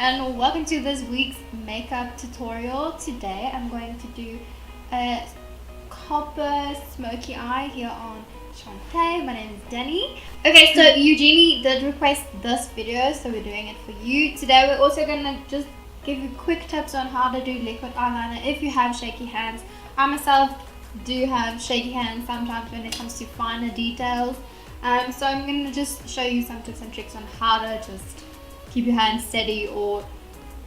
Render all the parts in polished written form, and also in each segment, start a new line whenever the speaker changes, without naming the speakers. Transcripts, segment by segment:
and welcome to this week's makeup tutorial. Today I'm going to do a copper smoky eye here on Chanté. My name is Denny. Okay, so Eugenie did request this video, so we're doing it for you. Today we're also going to just give you quick tips on how to do liquid eyeliner if you have shaky hands. I myself do have shaky hands sometimes when it comes to finer details. So I'm going to just show you some tips and tricks on how to just keep your hands steady or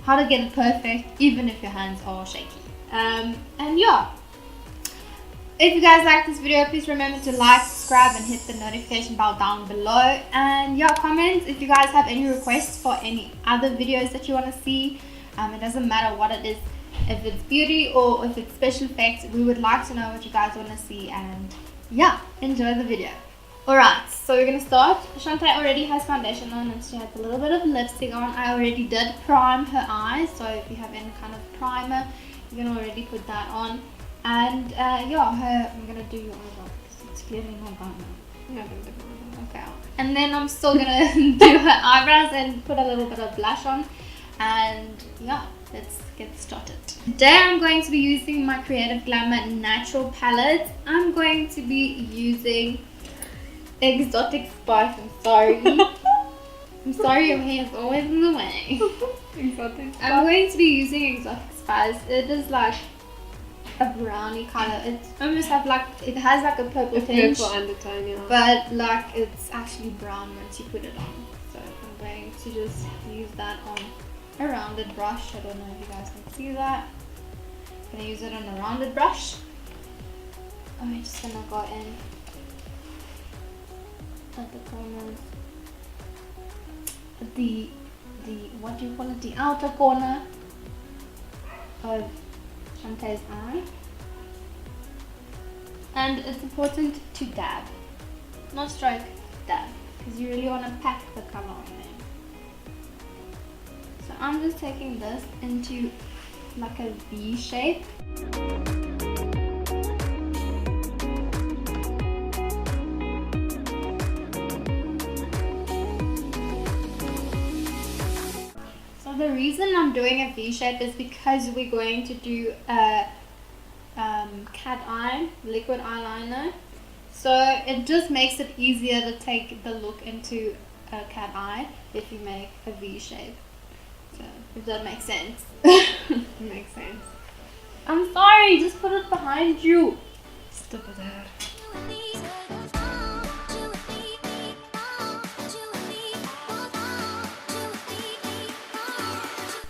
how to get it perfect even if your hands are shaky. And yeah, if you guys like this video, please remember to like, subscribe and hit the notification bell down below. And yeah, comment if you guys have any requests for any other videos that you want to see. It doesn't matter what it is, if it's beauty or if it's special effects, we would like to know what you guys want to see. And yeah, enjoy the video. Alright, so we're going to start. Chanté already has foundation on and she has a little bit of lipstick on. I already did prime her eyes, so if you have any kind of primer, you can already put that on. And yeah, I'm going to do your eyebrow because it's clearly not gone now. Yeah, okay. And then I'm still going to do her eyebrows and put a little bit of blush on. And yeah, let's get started. Today I'm going to be using my Creative Glamour Natural palette. I'm going to be using Exotic Spice. I'm sorry your hair is always in the way. Exotic Spice. I'm going to be using Exotic Spice. It is like a brownie color. It's almost have like, it has like a purple tinge,
purple undertone, yeah.
But like it's actually brown once you put it on. So I'm going to just use that on a rounded brush. I don't know if you guys can see that. I'm gonna use it on a rounded brush. I'm just gonna go in at the corners, the what do you call it, the outer corner of Chanté's eye. And it's important to dab, not stroke, dab, because you really want to pack the color on there. So I'm just taking this into like a V shape. The reason I'm doing a V shape is because we're going to do a cat eye liquid eyeliner, so it just makes it easier to take the look into a cat eye if you make a V shape. So if that makes sense.
It makes sense.
I'm sorry, just put it behind you.
Stop it there.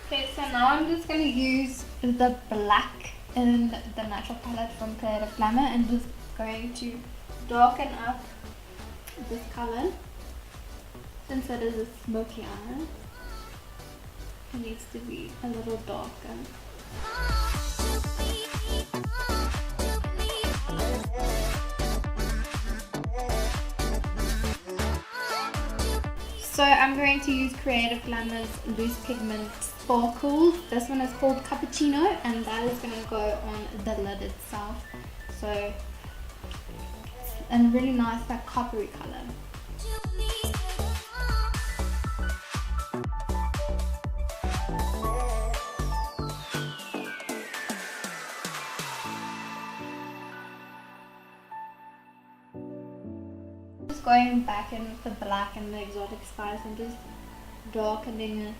Okay, so now I'm just going to use the black in the natural palette from Creative Glamour and just going to darken up this color. Since it is a smoky eye, it needs to be a little darker. So I'm going to use Creative Glamour's Loose Pigment Sparkle. This one is called Cappuccino and that is going to go on the lid itself. So it's a really nice like coppery color. Just going back in with the black and the Exotic Spice and just darkening it.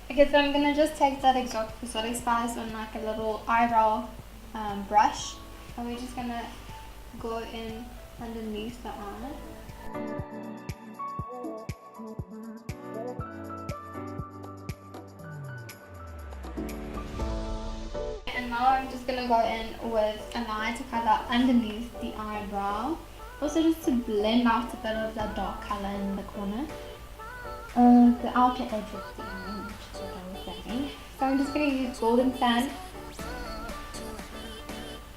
Okay, so I'm gonna just take that Exotic Spice on like a little eyebrow brush, and we're just gonna go in underneath the eye. And now I'm just gonna go in with a lighter color underneath the eyebrow, also just to blend out a bit of that dark color in the corner, the outer edge of the eye. So I'm just going to use Golden Sand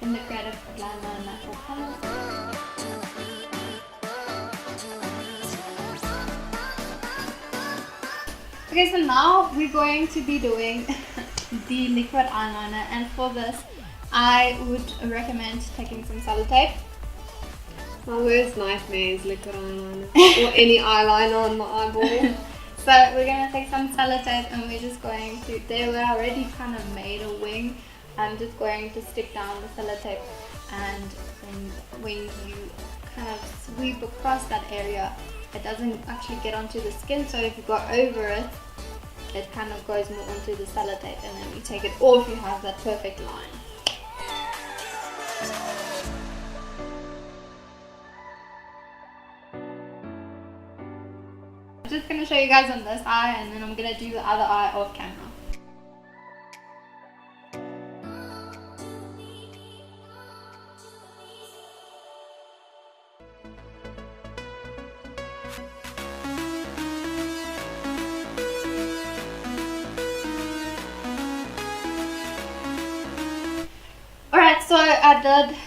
in the Creative Glamour Natural palette. Okay, so now we're going to be doing the liquid eyeliner, and for this I would recommend taking some sellotape
My worst nightmare is liquid eyeliner or any eyeliner on my eyeball.
So we're going to take some sellotape and we're just going to, they were already kind of made a wing. I'm just going to stick down the sellotape, and then when you kind of sweep across that area, it doesn't actually get onto the skin, so if you go over it, it kind of goes more onto the sellotape, and then you take it off, you have that perfect line. I'm just going to show you guys on this eye, and then I'm going to do the other eye off camera. Alright, so I did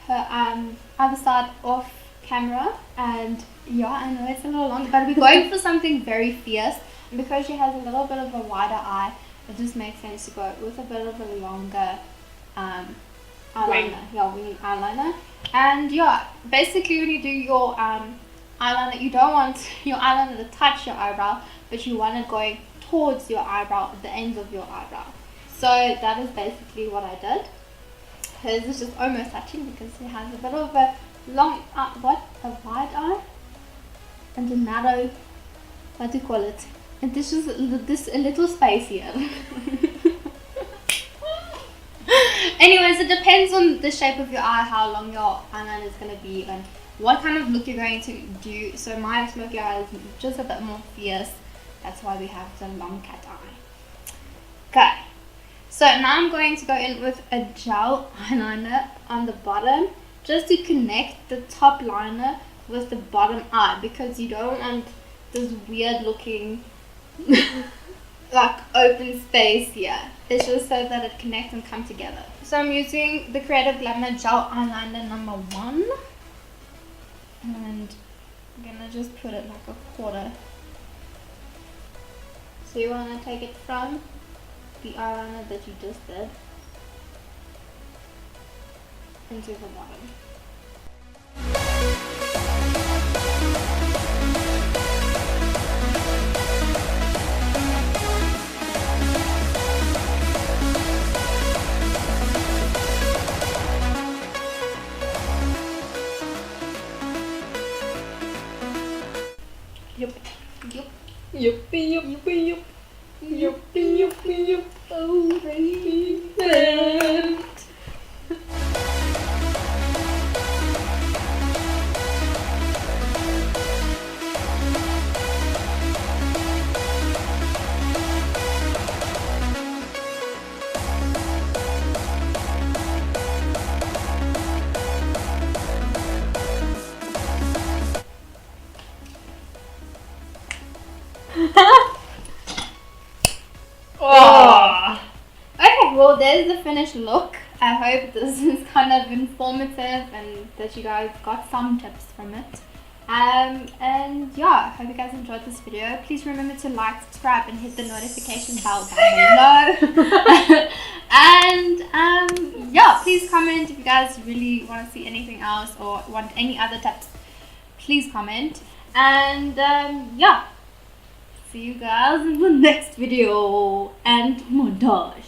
her other side off camera, and yeah, I know it's a little long, but we're going for something very fierce, and because she has a little bit of a wider eye, it just makes sense to go with a bit of a longer eyeliner, wing eyeliner. And yeah, basically when you do your eyeliner, you don't want your eyeliner to touch your eyebrow, but you want it going towards your eyebrow, the ends of your eyebrow. So that is basically what I did. Hers is just almost touching because it has a bit of a long, a wide eye and a narrow, what do you call it? And this is a little space here. Anyways, it depends on the shape of your eye, how long your eyeliner is going to be, and what kind of look you're going to do. So my smoky eye is just a bit more fierce. That's why we have the long cat eye. Okay. So now I'm going to go in with a gel eyeliner on the bottom, just to connect the top liner with the bottom eye, because you don't want this weird looking like open space here. It's just so that it connects and come together. So I'm using the Creative Glamour gel eyeliner number 1, and I'm gonna just put it like a quarter. So you want to take it from the eyeliner that you just did into the bottom. Yup.
Yuppie, yuppie, yup. Yuppie, yuppie, yup. Oh, baby.
Oh. Okay, well there's the finished look. I hope this is kind of informative and that you guys got some tips from it. And yeah, I hope you guys enjoyed this video. Please remember to like, subscribe and hit the notification bell down below. And yeah, please comment if you guys really want to see anything else or want any other tips. Please comment. And yeah, see you guys in the next video and montage.